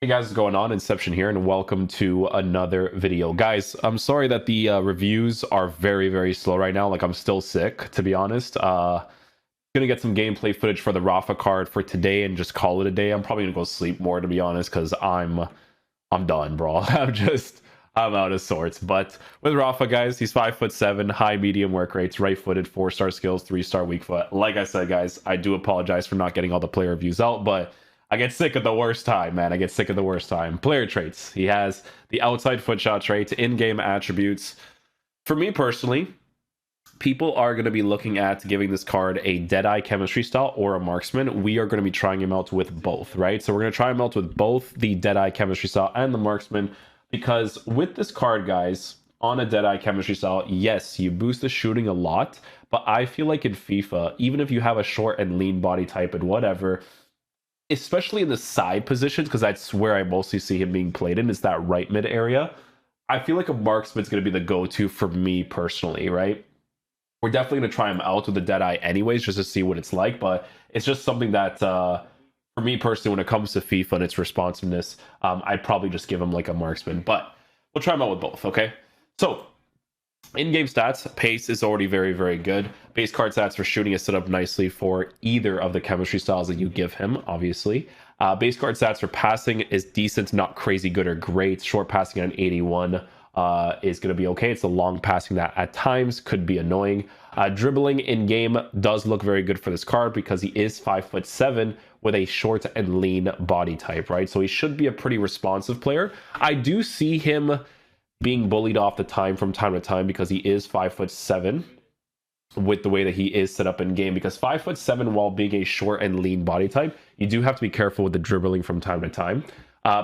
Hey guys, what's going on? Inception here, and welcome to another video. Guys, I'm sorry that the reviews are very slow right now. Like, I'm still sick, to be honest. Gonna get some gameplay footage for the Rafa card for today and just call it a day. I'm probably gonna go sleep more, to be honest, because I'm done, bro. I'm out of sorts. But with Rafa, guys, he's 5'7", high medium work rates, right-footed, 4-star skills, 3-star weak foot. Like I said, guys, I do apologize for not getting all the player reviews out, but I get sick at the worst time, man. I get sick at the worst time. Player traits. He has the outside foot shot trait, in-game attributes. For me personally, people are going to be looking at giving this card a Deadeye chemistry style or a Marksman. We are going to be trying him out with both, right? So we're going to try him out with both the Deadeye chemistry style and the Marksman, because with this card, guys, on a Deadeye chemistry style, yes, you boost the shooting a lot, but I feel like in FIFA, even if you have a short and lean body type and whatever, especially in the side positions, because that's where I mostly see him being played in, is that right mid area. I feel like a Marksman's going to be the go-to for me personally, right? We're definitely going to try him out with the Deadeye anyways, just to see what it's like, but it's just something that, for me personally, when it comes to FIFA and its responsiveness, I'd probably just give him like a Marksman, but we'll try him out with both, okay? So, in-game stats, pace is already very good. Base card stats for shooting is set up nicely for either of the chemistry styles that you give him, obviously. Base card stats for passing is decent, not crazy good or great. Short passing at an 81 is going to be okay. It's the long passing that at times could be annoying. Dribbling in-game does look very good for this card because he is 5'7" with a short and lean body type, right? So he should be a pretty responsive player. I do see him being bullied off the time from time to time because he is 5'7" with the way that he is set up in game, because 5'7" while being a short and lean body type, you do have to be careful with the dribbling from time to time.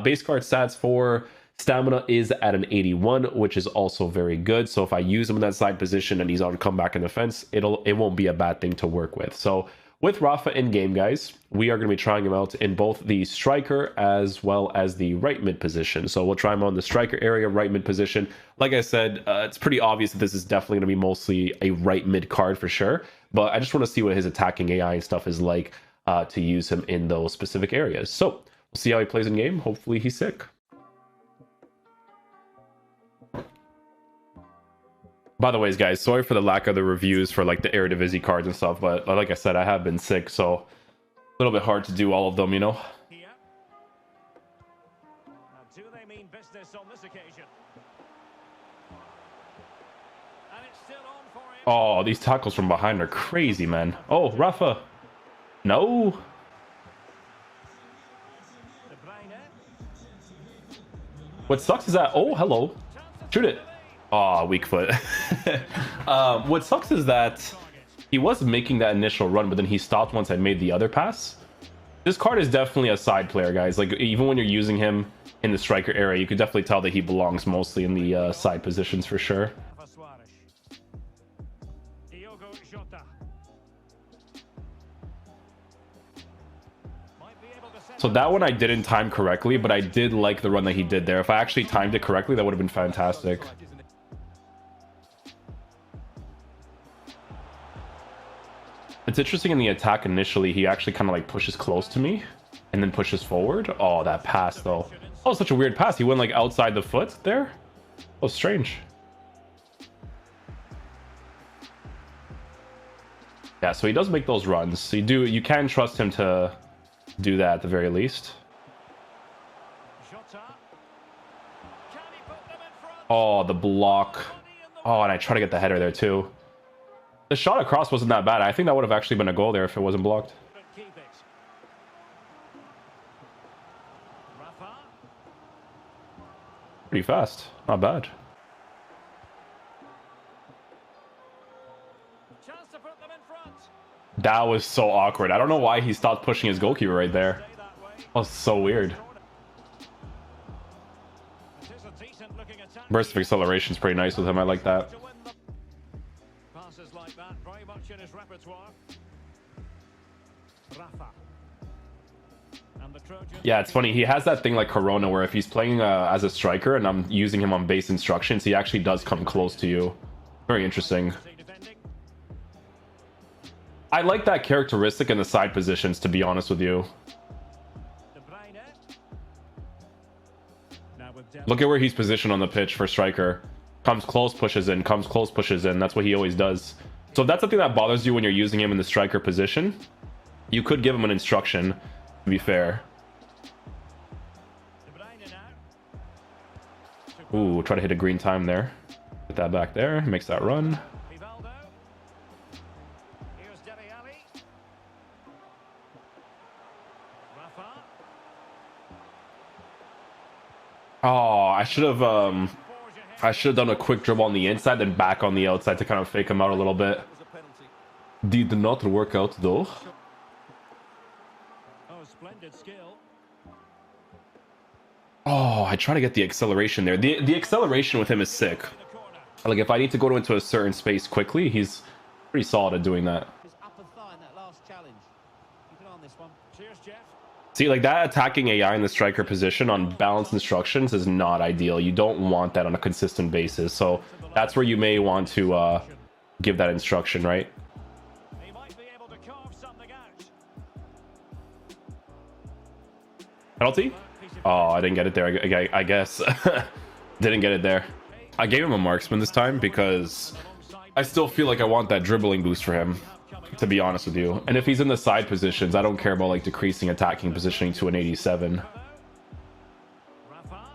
Base card stats for stamina is at an 81, which is also very good. So if I use him in that side position and he's on comeback in defense, it won't be a bad thing to work with. So with Rafa in game, guys, we are going to be trying him out in both the striker as well as the right mid position. So we'll try him on the striker area, right mid position. Like I said, it's pretty obvious that this is definitely going to be mostly a right mid card for sure. But I just want to see what his attacking AI and stuff is like to use him in those specific areas. So we'll see how he plays in game. Hopefully he's sick. By the way, guys, sorry for the lack of the reviews for like the Eredivisie cards and stuff, but like I said, I have been sick, so a little bit hard to do all of them, you know? Here. Now, do they mean business on this occasion? And it's still on for him. Oh, these tackles from behind are crazy, man. Oh, Rafa. No. What sucks is that... Oh, hello. Shoot it. Oh, weak foot. What sucks is that he was making that initial run, but then he stopped once I made the other pass. This card is definitely a side player, guys. Like, even when you're using him in the striker area, you could definitely tell that he belongs mostly in the side positions for sure. So that one I didn't time correctly, but I did like the run that he did there. If I actually timed it correctly, that would have been fantastic. It's interesting in the attack initially, he actually kind of like pushes close to me and then pushes forward. Oh, that pass though. Oh, such a weird pass. He went like outside the foot there. Oh, strange. Yeah, so he does make those runs. You can trust him to do that at the very least. Oh, the block. Oh, and I try to get the header there too. The shot across wasn't that bad. I think that would have actually been a goal there if it wasn't blocked. Pretty fast. Not bad. That was so awkward. I don't know why he stopped pushing his goalkeeper right there. That was so weird. Burst of acceleration is pretty nice with him. I like that. Like that, very much in his repertoire. Rafa. Yeah, it's funny. He has that thing like Corona where if he's playing as a striker and I'm using him on base instructions, he actually does come close to you. Very interesting. I like that characteristic in the side positions, to be honest with you. Now with depth. Look at where he's positioned on the pitch for striker. Comes close, pushes in. Comes close, pushes in. That's what he always does. So if that's something that bothers you when you're using him in the striker position, you could give him an instruction, to be fair. De Bruyne now. Ooh, try to hit a green time there. Get that back there. Makes that run. Rivaldo. Here's Dele Alli. Rafa. Oh, I should have done a quick dribble on the inside, then back on the outside to kind of fake him out a little bit. Did not work out though. Oh, splendid skill. Oh, I try to get the acceleration there. The acceleration with him is sick. In the corner. Like if I need to go into a certain space quickly, he's pretty solid at doing that. His upper thigh in that last challenge. Keep an eye on this one. Cheers, Jeff. See, like that attacking AI in the striker position on balance instructions is not ideal. You don't want that on a consistent basis. So that's where you may want to give that instruction, right? He might be able to carve something out. Penalty? Oh, I didn't get it there. I guess. Didn't get it there. I gave him a marksman this time because I still feel like I want that dribbling boost for him, to be honest with you. And if he's in the side positions, I don't care about like decreasing attacking positioning to an 87. Rafa.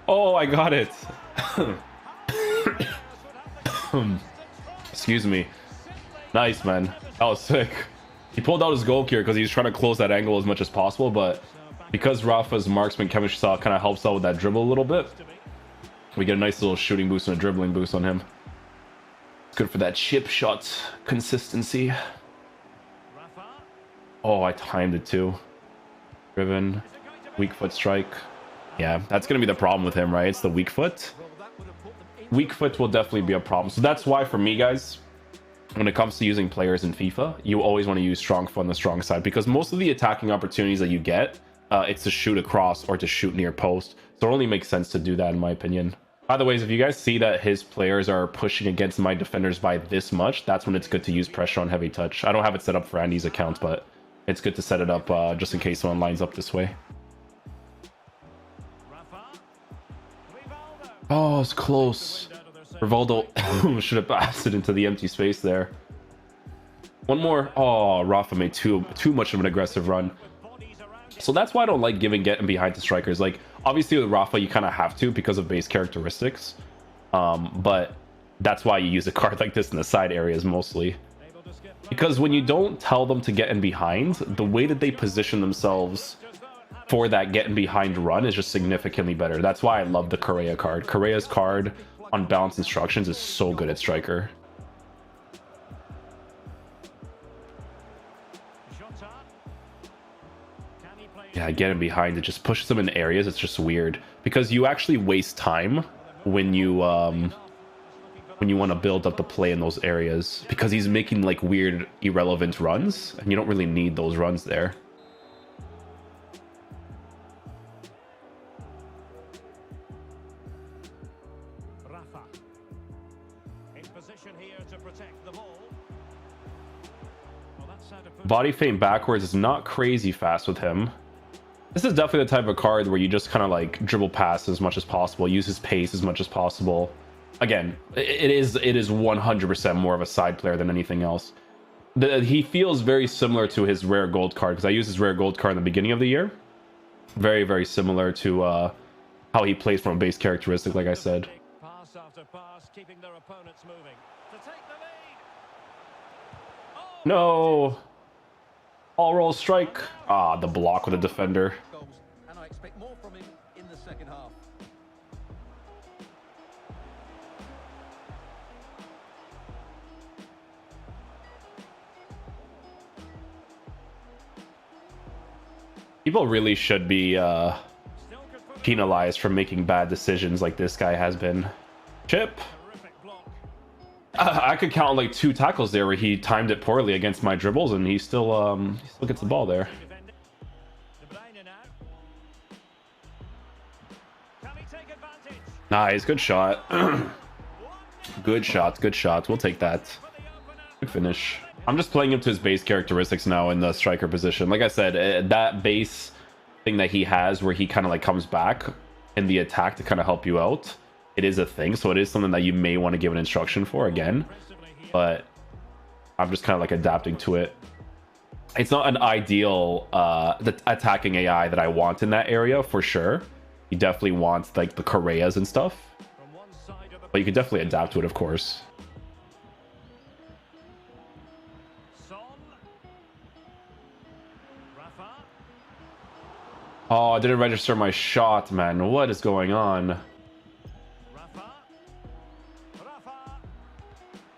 Oh, I got it. Excuse me. Nice, man. That was sick. He pulled out his goal here because he's trying to close that angle as much as possible, but because Rafa's marksman chemistry style kind of helps out with that dribble a little bit, we get a nice little shooting boost and a dribbling boost on him. It's good for that chip shot consistency. Rafa. Oh, I timed it too. Driven. Weak foot strike. Yeah, that's going to be the problem with him, right? It's the weak foot. Weak foot will definitely be a problem. So that's why for me, guys, when it comes to using players in FIFA, you always want to use strong foot on the strong side because most of the attacking opportunities that you get, it's to shoot across or to shoot near post. So it only makes sense to do that in my opinion. By the way, if you guys see that his players are pushing against my defenders by this much, that's when it's good to use pressure on heavy touch. I don't have it set up for Andy's account, but it's good to set it up just in case someone lines up this way. Rafa. Rivaldo. Oh, it's close. Rivaldo should have passed it into the empty space there. One more. Oh, Rafa made too much of an aggressive run. Bodies around him. So that's why I don't like getting behind the strikers. Like, obviously with Rafa, you kind of have to because of base characteristics. But that's why you use a card like this in the side areas mostly. Able to skip play. Because when you don't tell them to get in behind, the way that they position themselves Just though it had for that get in behind run is just significantly better. That's why I love the Correa card. Correa's card on balance instructions is so good at striker. Jota. Can he play? Yeah, get him behind. It just pushes them in areas. It's just weird because you actually waste time when you want to build up the play in those areas because he's making like weird irrelevant runs and you don't really need those runs there. Rafa. In position here to protect the ball. Well, that's how to put Body feint backwards is not crazy fast with him. This is definitely the type of card where you just kind of like dribble past as much as possible, use his pace as much as possible. Again, it is 100% more of a side player than anything else. He feels very similar to his rare gold card because I used his rare gold card in the beginning of the year. Very, very similar to how he plays from a base characteristic, like I said. pass after pass, keeping their opponents moving. To take the lead. Oh, No. All roll strike. Ah, the block with the defender. Goals, and I expect more from him in the second half. People really should be still could put it penalized for making bad decisions like this guy has been. Chip. terrific block. I could count like 2 tackles there where he timed it poorly against my dribbles and he still gets the ball there. Defending. De Bruyne now. Can he take advantage? Nice, good shot. 1-0 Good shots, good shots. We'll take that. for the opener. Good finish. I'm just playing him to his base characteristics now in the striker position. Like I said, that base thing that he has where he kind of like comes back in the attack to kind of help you out. It is a thing, so it is something that you may want to give an instruction for again, but I'm just kind of like adapting to it. It's not an ideal the attacking AI that I want in that area for sure. You definitely want like the Correas and stuff, but you can definitely adapt to it, of course. Oh, I didn't register my shot, man. What is going on?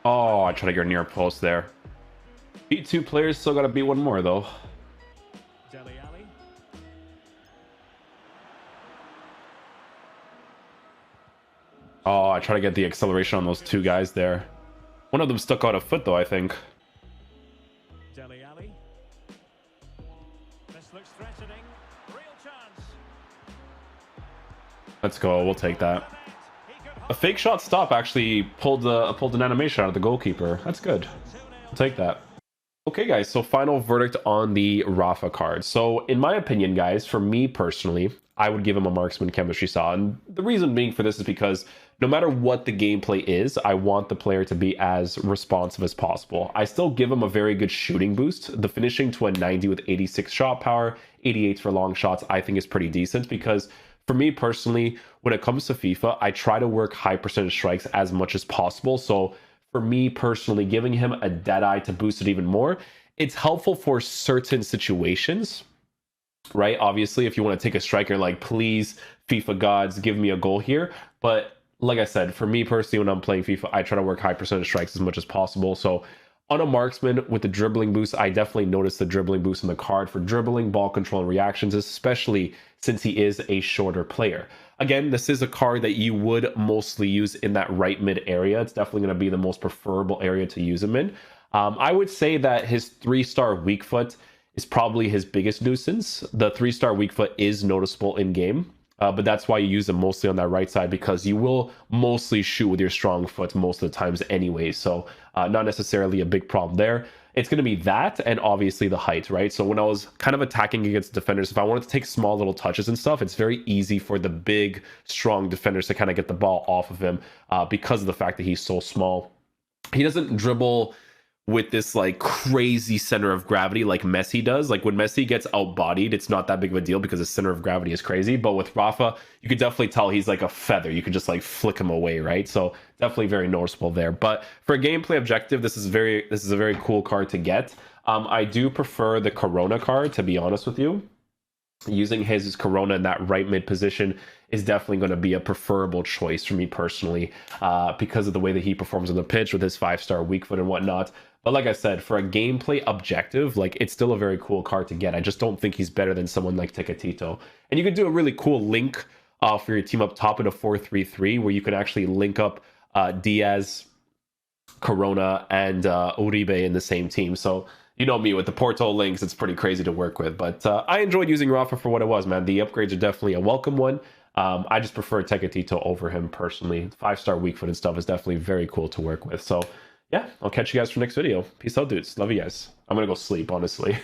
Oh, I try to get near post there. Beat 2 players, still gotta beat 1 more though. Oh, I try to get the acceleration on those 2 guys there. One of them stuck out a foot though, I think. This looks threatening. Real chance. Let's go, we'll take that. A fake shot stop actually pulled an animation out of the goalkeeper. That's good. I'll take that. Okay, guys, so final verdict on the Rafa card. So, in my opinion, guys, for me personally, I would give him a Marksman chemistry saw. And the reason being for this is because no matter what the gameplay is, I want the player to be as responsive as possible. I still give him a very good shooting boost. The finishing to a 90 with 86 shot power, 88 for long shots, I think is pretty decent because for me personally, when it comes to FIFA, I try to work high percentage strikes as much as possible. So for me personally, giving him a dead eye to boost it even more, it's helpful for certain situations, right? Obviously, if you want to take a striker, like, please, FIFA gods, give me a goal here. But like I said, for me personally, when I'm playing FIFA, I try to work high percentage strikes as much as possible. So on a Marksman with the dribbling boost, I definitely noticed the dribbling boost in the card for dribbling, ball control, and reactions, especially since he is a shorter player. Again, this is a card that you would mostly use in that right mid area. It's definitely going to be the most preferable area to use him in. I would say that his 3-star weak foot is probably his biggest nuisance. The 3-star weak foot is noticeable in game. But that's why you use them mostly on that right side, because you will mostly shoot with your strong foot most of the times anyway. So not necessarily a big problem there. It's going to be that and obviously the height, right? So when I was kind of attacking against defenders, if I wanted to take small little touches and stuff, it's very easy for the big, strong defenders to kind of get the ball off of him because of the fact that he's so small. He doesn't dribble with this like crazy center of gravity like Messi does. Like when Messi gets outbodied, it's not that big of a deal because his center of gravity is crazy. But with Rafa, you could definitely tell he's like a feather. You could just like flick him away, right? So definitely very noticeable there. But for a gameplay objective, this is a very cool card to get. I do prefer the Corona card, to be honest with you. Using his Corona in that right mid position is definitely going to be a preferable choice for me personally because of the way that he performs on the pitch with his 5-star weak foot and whatnot. But like I said, for a gameplay objective, like, it's still a very cool card to get. I just don't think he's better than someone like Tecatito. And you could do a really cool link for your team up top in a 4-3-3 where you can actually link up Diaz, Corona, and Uribe in the same team. So you know me, with the Porto links, it's pretty crazy to work with. But I enjoyed using Rafa for what it was, man. The upgrades are definitely a welcome one. I just prefer Tecatito over him personally. 5-star weak foot and stuff is definitely very cool to work with. So yeah, I'll catch you guys for next video. Peace out, dudes. Love you guys. I'm gonna go sleep, honestly.